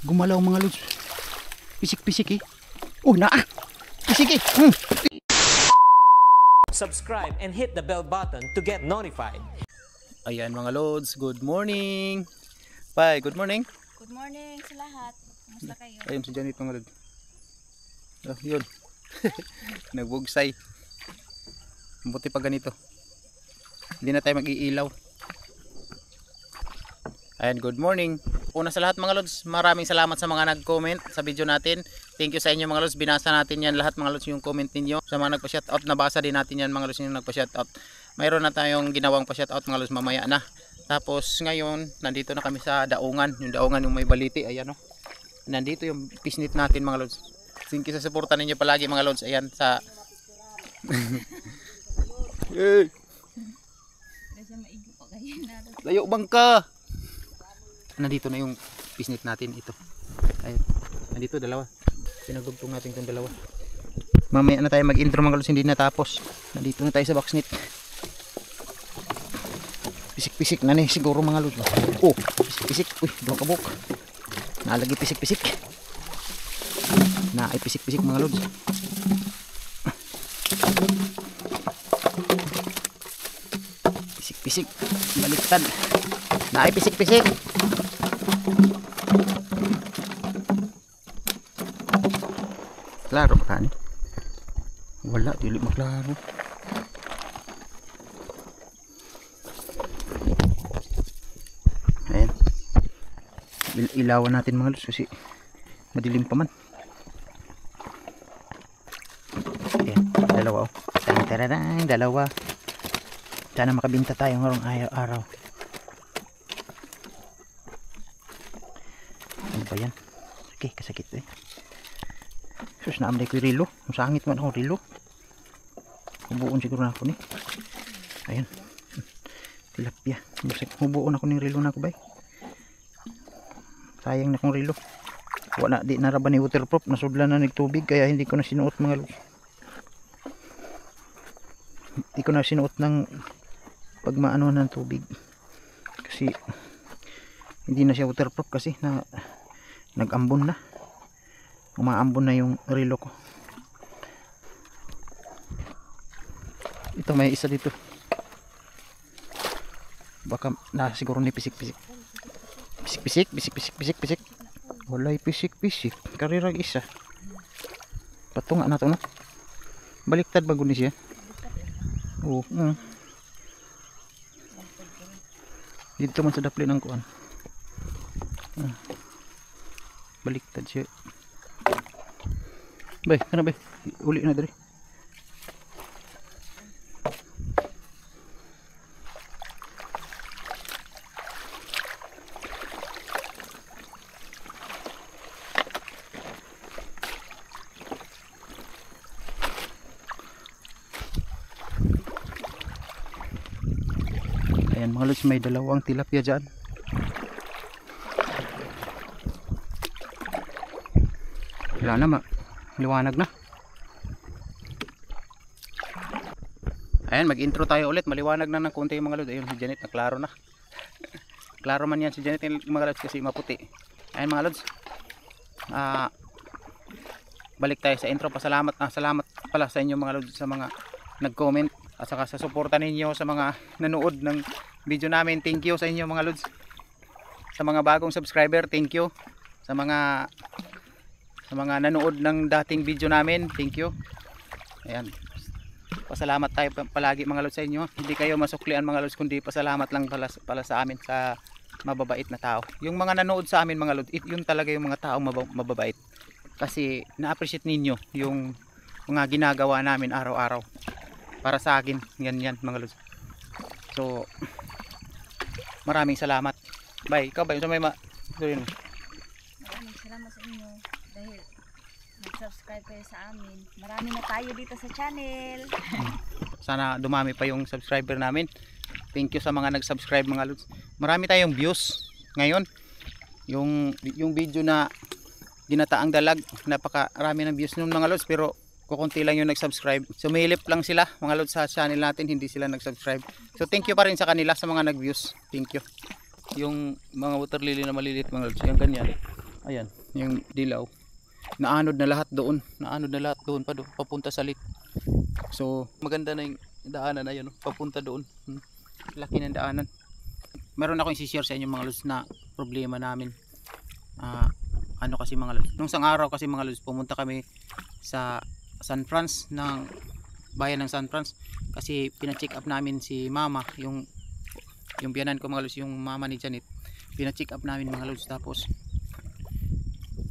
Gumalaw mga lods. Pisik-pisik eh. Oh, naa. Pisik eh. Subscribe and hit the bell button to get notified. Ayan mga lods, good morning. Bye, good morning. Good morning sa lahat. Kumusta kayo? Ayun si Janet mga lods. Oh, yun. Nagbugsay. Buti pa ganito. Hindi na tayo mag-iilaw. Ayan, good morning. Una sa lahat mga lods, maraming salamat sa mga nag-comment sa video natin. Thank you sa inyo mga lods. Binasa natin yan lahat mga lods yung comment ninyo. Sa mga nagpa-shoutout, nabasa din natin yan mga lods yung nagpa-shoutout. Mayroon na tayong ginawang pa-shoutout mga lods mamaya na. Tapos ngayon, nandito na kami sa daungan. Yung daungan yung may baliti. Ayan o. Nandito yung pisnit natin mga lods. Thank you sa suporta ninyo palagi mga lods. Ayan sa... Hey. Layo bang ka? Nandito na yung pisnit natin ito. Ayun. Nandito dalawa. Pinagdugtong natin itong dalawa. Mamaya na tayo mag-intro mga lods, hindi natapos. Nandito na tayo sa boxnit. Pisik-pisik na ni siguro mga lods. Oh, pisik-pisik. Uy, doon kabuk. Nalagi pisik-pisik. Na ay pisik-pisik mga lods. Pisik-pisik. Baliktad. Na ay pisik-pisik. Klaro ba kan? Wala, dili maklaro. Ayan. Ilawan natin mga lods kasi madilim pa man. Ayan, dalawa oh. Tararang, dalawa. Sana makabinta tayo ngayong araw. Ano ba yan? Okay, kasakit eh. Sus, naamday ko yung rilo. Masangit man ako rilo. Hubuon siguro na ako ni. Ayan. Tilapia. Hubuon ako ng rilo na ako bay. Sayang na kong rilo. Wala, di naraba ni waterproof. Nasudlan na nagtubig kaya hindi ko na sinuot mga lods. Hindi ko na sinuot ng pagmaano ng tubig. Kasi hindi na siya waterproof kasi nag-ambon na. Umaambon na yung relo ko. Ito may isa dito. Baka na siguro ni pisik-pisik. Pisik-pisik. Walay pisik-pisik. Karirag isa. Patunga na to no. Baliktad bago ni siya. Oo. Dito man sa dapli ng kuan. Baliktad siya. Bay, kana bay? Uli na diri. Ayan mga lods, may dalawang tilapia dyan. Wala na liwanag na. Ayan, mag-intro tayo ulit. Maliwanag na ng konti mga lods. Ayun si Janet, naklaro na. Klaro man yan si Janet mga lods kasi maputi. Ayan mga lods. Balik tayo sa intro. Salamat pala sa inyo mga lods sa mga nag-comment at saka sa suporta ninyo sa mga nanood ng video namin. Thank you sa inyo mga lods. Sa mga bagong subscriber, thank you. Sa mga nanood ng dating video namin, thank you. Ayan. Pasalamat tayo palagi mga lods sa inyo. Hindi kayo masuklian mga lods kundi pasalamat lang pala sa amin sa mababait na tao. Yung mga nanood sa amin mga lods, yun talaga yung mga tao mababait. Kasi na-appreciate ninyo yung mga ginagawa namin araw-araw. Para sa akin, yan mga lods. So maraming salamat. Bye. Ikaw ba? Maraming salamat sa inyo dahil nag-subscribe kayo sa amin. Marami na tayo dito sa channel. Sana dumami pa yung subscriber namin. Thank you sa mga nag-subscribe mga lods. Marami tayong views ngayon. Yung video na ginataang dalag, napakarami ng views nun mga lods, pero kukunti lang yung nag-subscribe. Sumilip lang sila mga lods sa channel natin, hindi sila nag-subscribe. So thank you pa rin sa kanila sa mga nag-views. Thank you. Yung mga water lily na maliliit mga lods, yung ganyan. Ayan, yung dilaw. Naanod na lahat doon. Naanod na lahat doon pa doon, papunta sa lit. So, maganda na yung daanan na yun, papunta doon. Laki ng daanan. Meron akong i-share sa inyo mga lods na problema namin. Ano kasi mga lods. Nung isang araw kasi mga lods, pumunta kami sa San Franz ng bayan ng San Franz kasi pina-check up namin si mama, yung biyanan ko mga lods, yung mama ni Janet. Pina-check up namin mga lods, tapos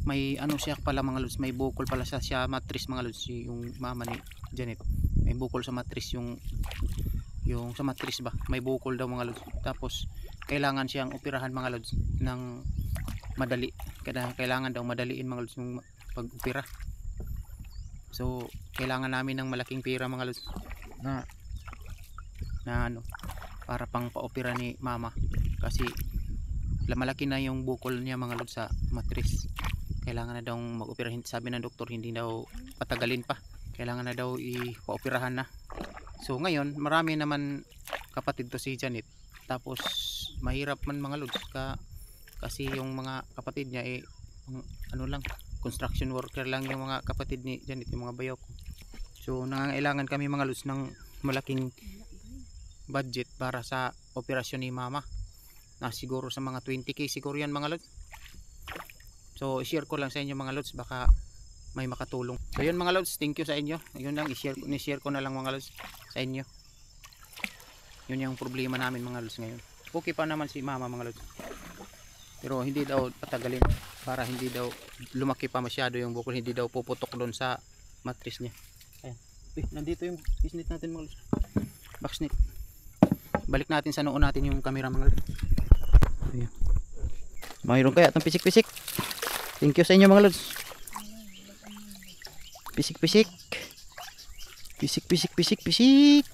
may ano siya pala mga lods, may bukol pala siya matris mga lods, yung mama ni Janet. May bukol sa matris, yung sa matris ba, may bukol daw mga lods. Tapos kailangan siyang operahan mga lods ng madali. Kailangan daw madaliin mga lods yung pag-opera. So kailangan namin ng malaking pera mga lods na ano, para pang pa-opera ni mama kasi malaki na yung bukol niya mga lods sa matris. Kailangan na daw mag-opera. Sabi ng doktor hindi daw patagalin pa, kailangan na daw ipa-operahan na. So ngayon marami naman kapatid to si Janet, tapos mahirap man mga lods kasi yung mga kapatid niya ano lang, construction worker lang yung mga kapatid ni Janet, yung mga bayaw ko. So nangangailangan kami mga lods ng malaking budget para sa operasyon ni mama, na siguro sa mga 20k siguro yan mga lods. So i-share ko lang sa inyo mga lods, baka may makatulong. So yun mga lods, thank you sa inyo. Yun lang, i-share ko na lang mga lods sa inyo. Yun yung problema namin mga lods ngayon. Okay pa naman si mama mga lods, pero hindi daw patagalin para hindi daw lumaki pa masyado yung bukol, hindi daw puputok doon sa matris niya. Ayan. Nandito yung isnit natin mga lods, backsnit. Balik natin sa noon natin yung camera mga lods. Ayan. Mayroon kaya itong pisik-pisik. Thank you sa inyo mga lods. Pisik-pisik. Pisik-pisik-pisik-pisik.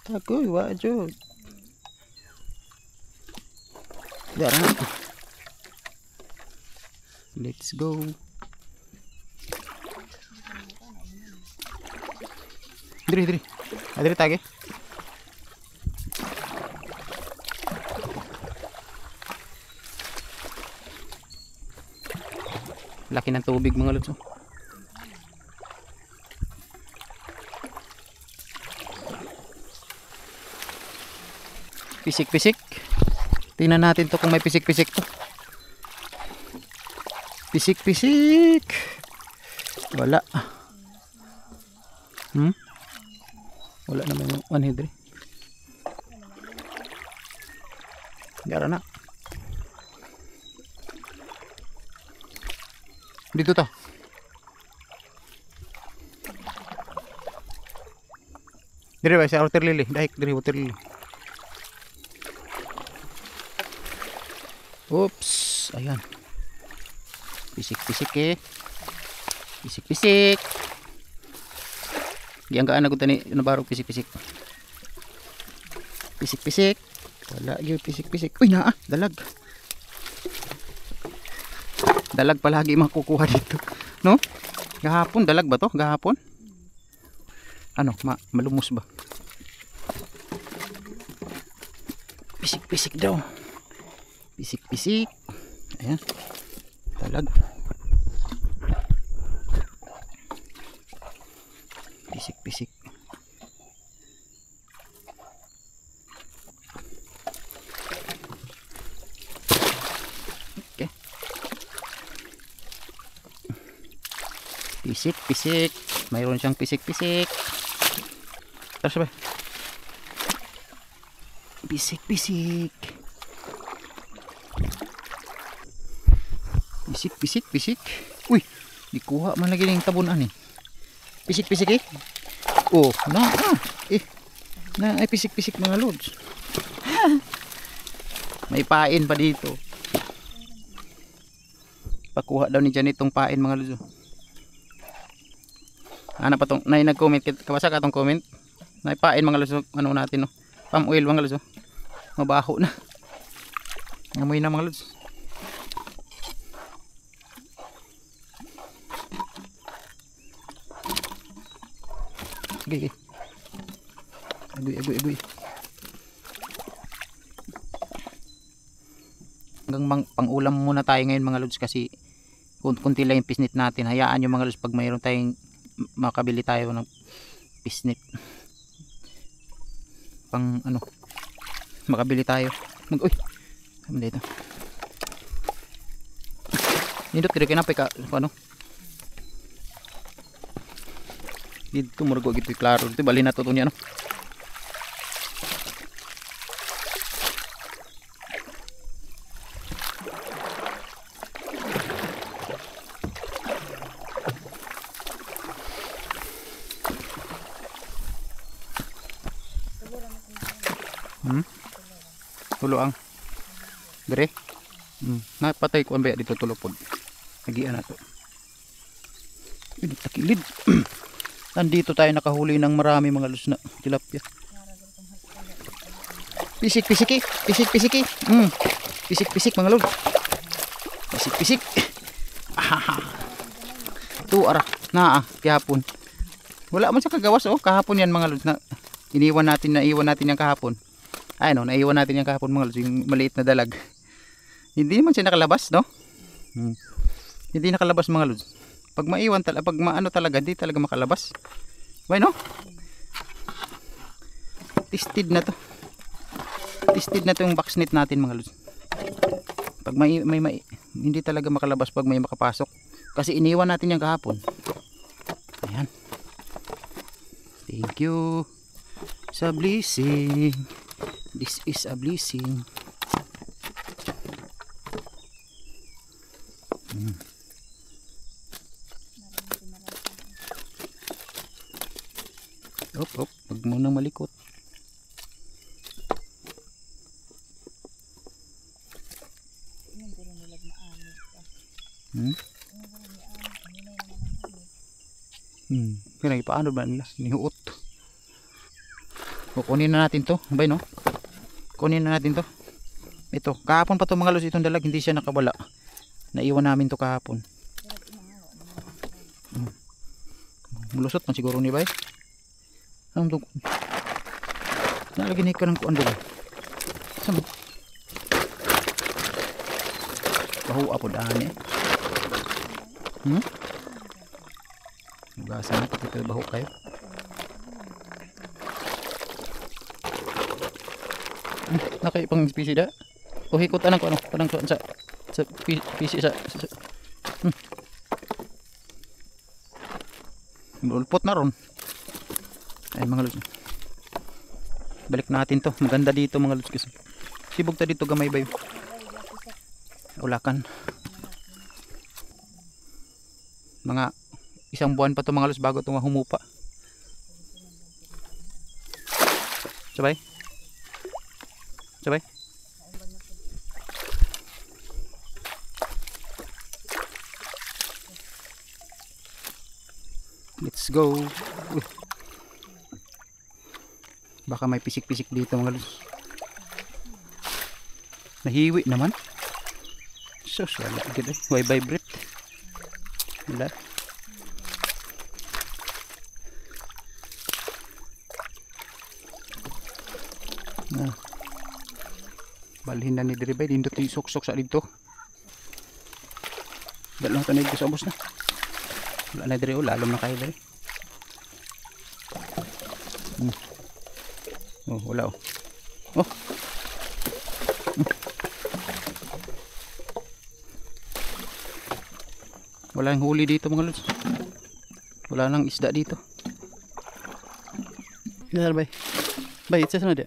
Agoy, wadyo. Dara na. Let's go. Diri. Adiri tage. Laki ng tubig mga lods. Pisik-pisik. Tingnan natin to kung may pisik-pisik to. Pisik-pisik. Wala. Wala naman yung 100. Gara na. Dito to. Dire ba sa water lily? Daik dire water lily. Oops, ayan. Pisik-pisik eh. Pisik-pisik. Gianggaan na gud tani nabarog pisik-pisik. Pisik-pisik. Wala gyud pisik-pisik. Uy naa, dalag. Dalag palagi makukuha dito, no? Gahapon dalag ba to? Gahapon? Ano, malumos ba? Pisik-pisik daw. Pisik-pisik. Ayan. Dalag. Pisik-pisik. Okay. Pisik-pisik. Mayroon siyang pisik-pisik. Tapos ba? Pisik-pisik. Pisik. Uy, di kuha man lagi ng tabunan eh. Pisik-pisik eh. Oh, ay pisik-pisik mga lods. May pain pa dito. Pakuha daw ni Janet tong pain mga lods. Ano pa tong nag-comment kabasa ka tong comment? May pain mga lods, ano natin no. Palm oil mga lods. Mabaho na. Amoy na mga lods. Okay. Agoy. Hanggang pang-ulam muna tayo ngayon mga lods kasi kunti lang yung pisnit natin. Hayaan yung mga lods pag mayroon tayong makabili tayo ng pisnit. Pang ano, makabili tayo. Uy, ano dito? Nindot kira kinapay ka ano? Dito murgo gitu klaro. Dito bali na to niya no. Tulo ang dire. Napatay ko ang baya dito tulo pod. Nagian na to. Ini takilid. Nandito tayo nakahuli ng marami mga lods na tilapia. Pisik-pisiki, pisik-pisiki. Pisik-pisik mga lods. Pisik-pisik. Tu ara na kahapon. Wala man sa kagawas oh, kahapon yan mga lods na naiwan natin yung kahapon. Ay no, naiwan natin yung kahapon mga lods, yung maliit na dalag. Hindi naman siya nakalabas, no? Hindi nakalabas mga lods. Pag maiwan talaga, pag maano talaga, hindi talaga makalabas. Why no? Tested na to. Tested na to yung box net natin mga lods. Pag may hindi talaga makalabas pag may makapasok. Kasi iniwan natin yung kahapon. Ayan. Thank you sa blessing. This is a blessing. Op, wag mo nang malikot. Kaya paano ba nila? Nihuot. Kukunin na natin to. Bay no? Kunin na natin to. Ito. Kahapon pa to mga lods itong dalag. Hindi siya nakawala. Naiwan namin to kahapon. Mulusot man siguro ni Bay. Anong to? Nalagyan ko ng kuan doon. Sama. Bahu apo daan eh. Hugasan natin ito baho kayo. Nakaipang spesi da. O hikot anang ko ano, parang sa spesi sa. Ulpot na ron. Ay mga lods. Balik natin to. Maganda dito mga lods kasi. Sibog ta dito gamay bay. Ulakan. Mga isang buwan pa to mga lods bago ito humupa. Sabay? Sabay? Let's go. Baka may pisik-pisik dito mga lods. Nahiwi naman. Sus, wala agad eh. Why vibrate? Wala. Balhin na ni Diribay. Dindot yung sok-sok sa dito. Dalang tanay ko sa ubos na. Wala na Diribay. Lalom na kayo Diribay. Oh, wala oh. Oh. Wala nang huli dito mga lods. Wala nang isda dito. Yan bay. Bay, isa sana dia.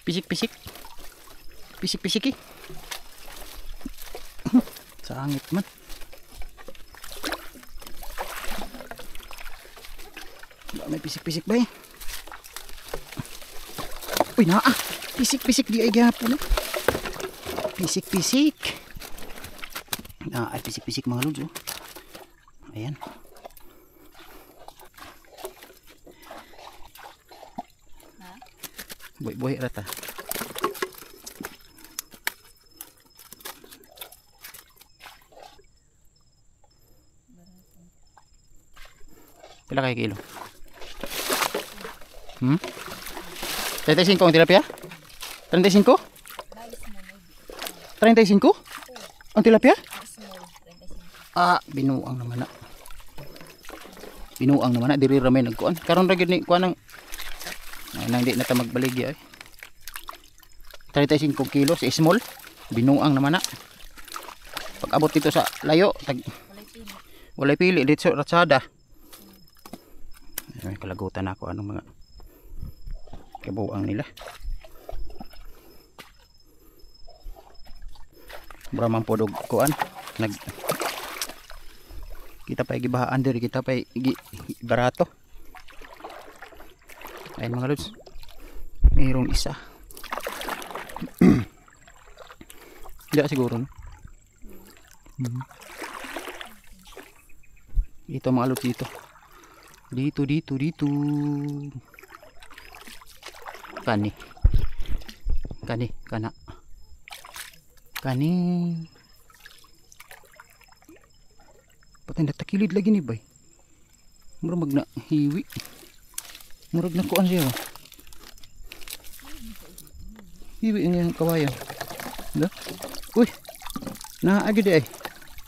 Pisik-pisik. Pisik-pisik eh. Sangit man. May pisik-pisik bay. Uy naa. Pisik-pisik di ay gapon. Pisik-pisik. Ay pisik-pisik mga lods oh. Ayan. Boy-boy rata. Pila kay kilo? 35 ang tilapia? 35? 35? Ang tilapia? Small, 35. Ah, binuang naman na. Binuang naman na. Diri ramay nagkuan. Karon ra gyud ni kuan ng nang di na ta magbaligya ay. 35 kilos, small. Binuang naman na. Pag abot dito sa layo, walay pili dito sa ratsada. Ay, kalagutan ako anong mga kabuang nila. Bramang podog kuan nag kita pa gibahaan diri, kita pa barato. Ayun mga lods, mayroong isa. Hindi siguro no? Dito mga lods, dito kani patay natakilid lagi ni bay. Murag magna hiwi, murag na kuan siya hiwi ang kawayan. Uy, naagi di ay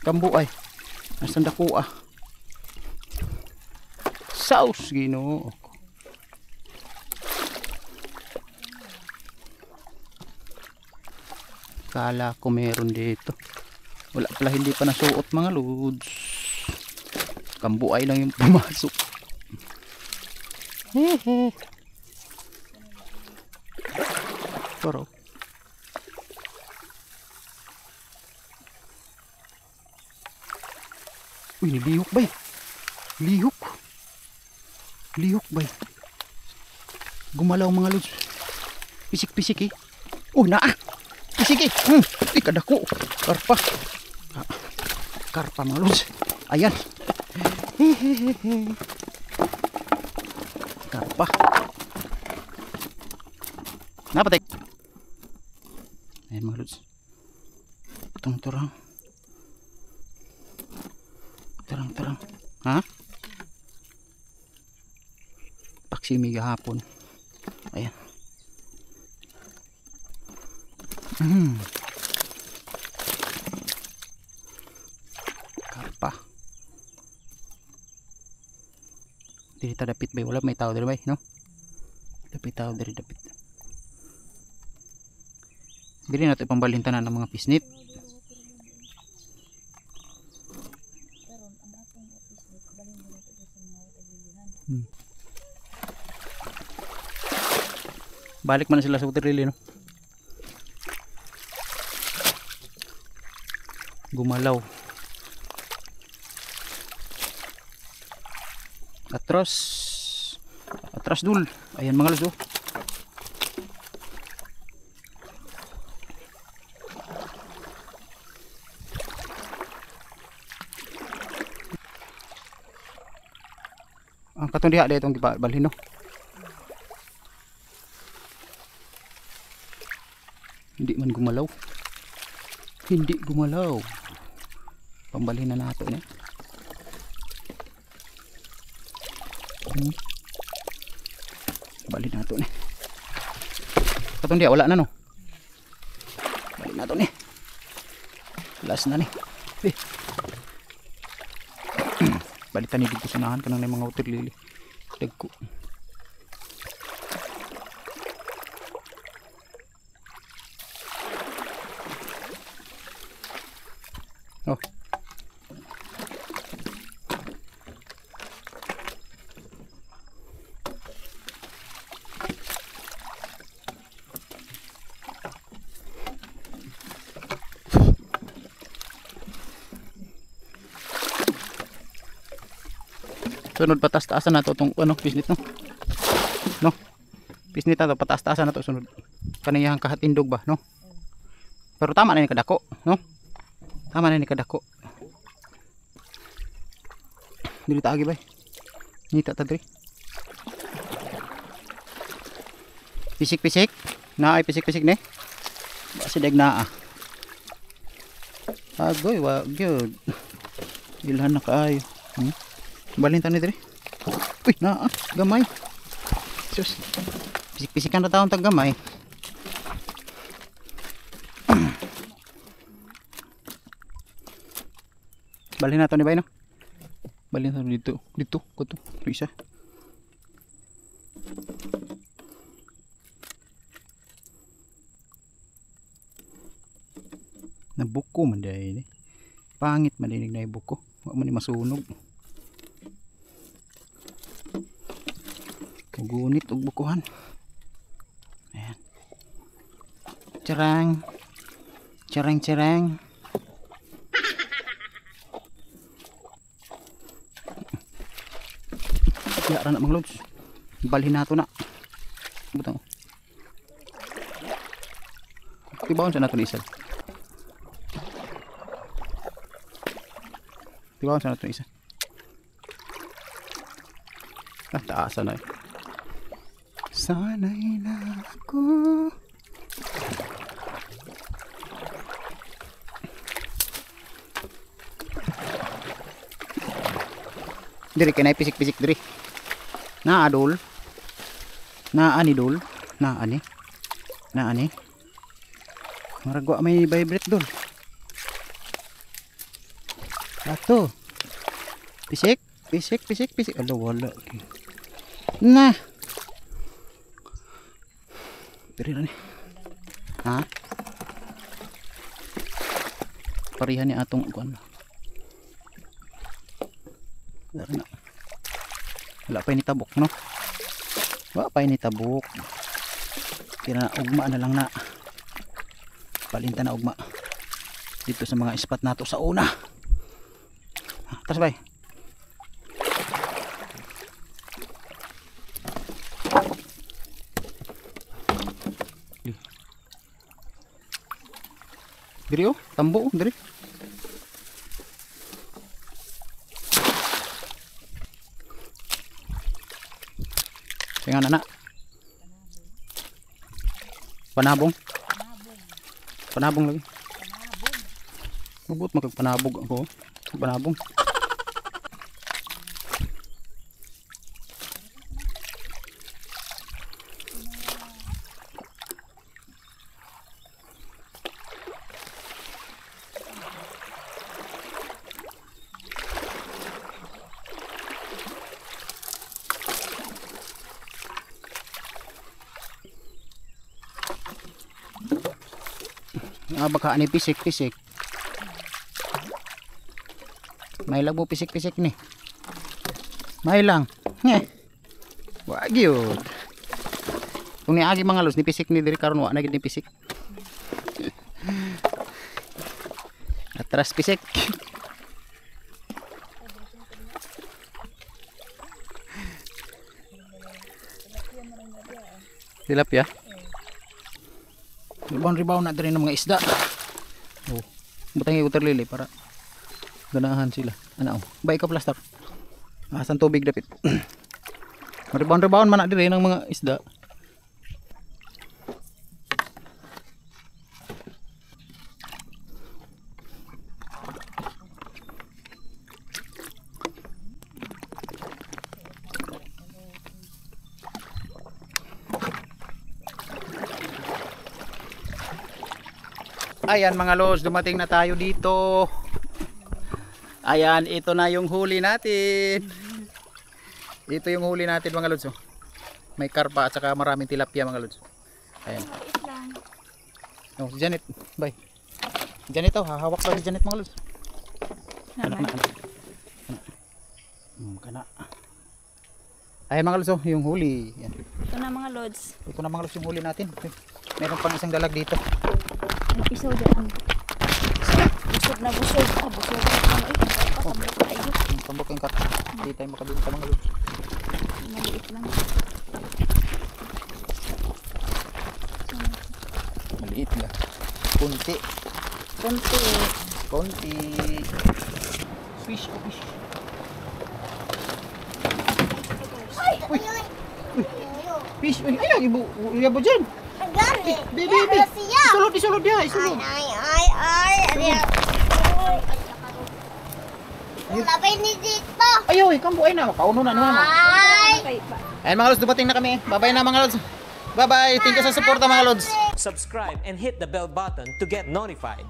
kambu ay asan dako sauce Ginoo. Kala ko meron dito, wala pala, hindi pa nasuot mga lods. Kambuay lang yung pumasok. Hehe. Pero uy, lihok bay, lihok bay, gumalaw mga lods. Pisik oh naa pisik kadako karpa mga lods. Ayan, karpa napatay. Ayan mga lods, turang ha, paksimi gahapon. Ayan. Karpa. Dili ta dapit bay, wala may tao diri bay, no? Dapit tao diri, dapit. Dili nato ipambalintanan ng mga pisnit. Balik man sila sa utirili, no? Gumalaw. Atras dul. Ayan mga lods, oh. Ang katong diha itong balhin, no? Hindi man gumalaw. Hindi gumalaw. Pambalhin na nato ni. Balhin nato ni. Katong dia wala na, no. Balhin nato ni. Last na ni. Balitan ni dito sanahan kanang mga utir lili. Dagko. Oh. Sunod patas-taasan na to itong pisnit, no? No? Pisnit na to, patas-taasan na to sunod. Kaniyang kahatindog ba, no? Pero tama na ni kadako, no? Tama na ni kadako. Dili ta agi bay. Nita ta diri. Pisik-pisik. Na ay pisik-pisik ni. Basi dag naa. Agoy wa gyud. Ilhan na kaayo. Balintan ni diri. Uy, naa gamay. Sus. Pisik-pisikan ra taon tag gamay. Balhin nato ni bay no. Balhin nato dito ko to. Isa. Nabuko man dai ni. Pangit man dinig na ibuko. Wa man ni masunog. Gunit og bukuhan. Ayan. Cerang. Cerang. Ya ra na mga lods. Balhin nato na. Butang. Tibawon sa nato ni isa. Tibawon sa nato ni isa. Taasan na. Sanay na ako. Diri kay nay pisik-pisik diri. Naa dol. Naa ni dol. Naa ni. Maragwa may vibrate dol. Ato. Pisik. Alo wala. Nah. Diri na ni. Ha? Parihan ni atong kuan. Wala pa ni tabok no. Wala pa ni tabok. Kira ugma na lang na. Palinta na ugma. Dito sa mga spot nato sa una. Tas bay. Diri oh, tambo diri. Tingnan na. Panabong lagi. Mabot magpanabog ako. Panabong. Baka ani pisik. May labo pisik ni. May lang. Wag yun. Kung niagi mga los ni pisik ni diri karon wa na gid ni pisik. Atras pisik. Tilapia. Rebound na din ng mga isda. Oh, butang water lily para ganahan sila. Ano? Bay ka plaster. Asan tubig dapit. Rebound man na din ng mga isda. Ayan mga lods, dumating na tayo dito. Ayan, ito na yung huli natin. Ito yung huli natin mga lods. May karpa at saka maraming tilapia mga lods. Ayan. Oh, si Janet, bye. Janet oh, hahawak daw si Janet mga lods. Anak. Kana. Ayan mga lods, oh, yung huli. Ayan. Ito na mga lods. Ito na mga lods yung huli natin. Meron pang isang dalag dito. Episode ang busog na busog. Busog na ano eh. Tambok yung karpa. Hindi tayo makabinta mga lods. Maliit lang. Maliit nga. Kunti. Fish. Fish. Ay, ibu ibu dyan. Gani. Baby. Isulod dia. Isulod. Ay. Labay ni dito. Ayoy, kambo ay na. Kauno na naman. Ay. Ayan mga lods, dumating na kami. Bye-bye na mga lods. Bye-bye. Thank you sa suporta mga lods. Subscribe and hit the bell button to get notified.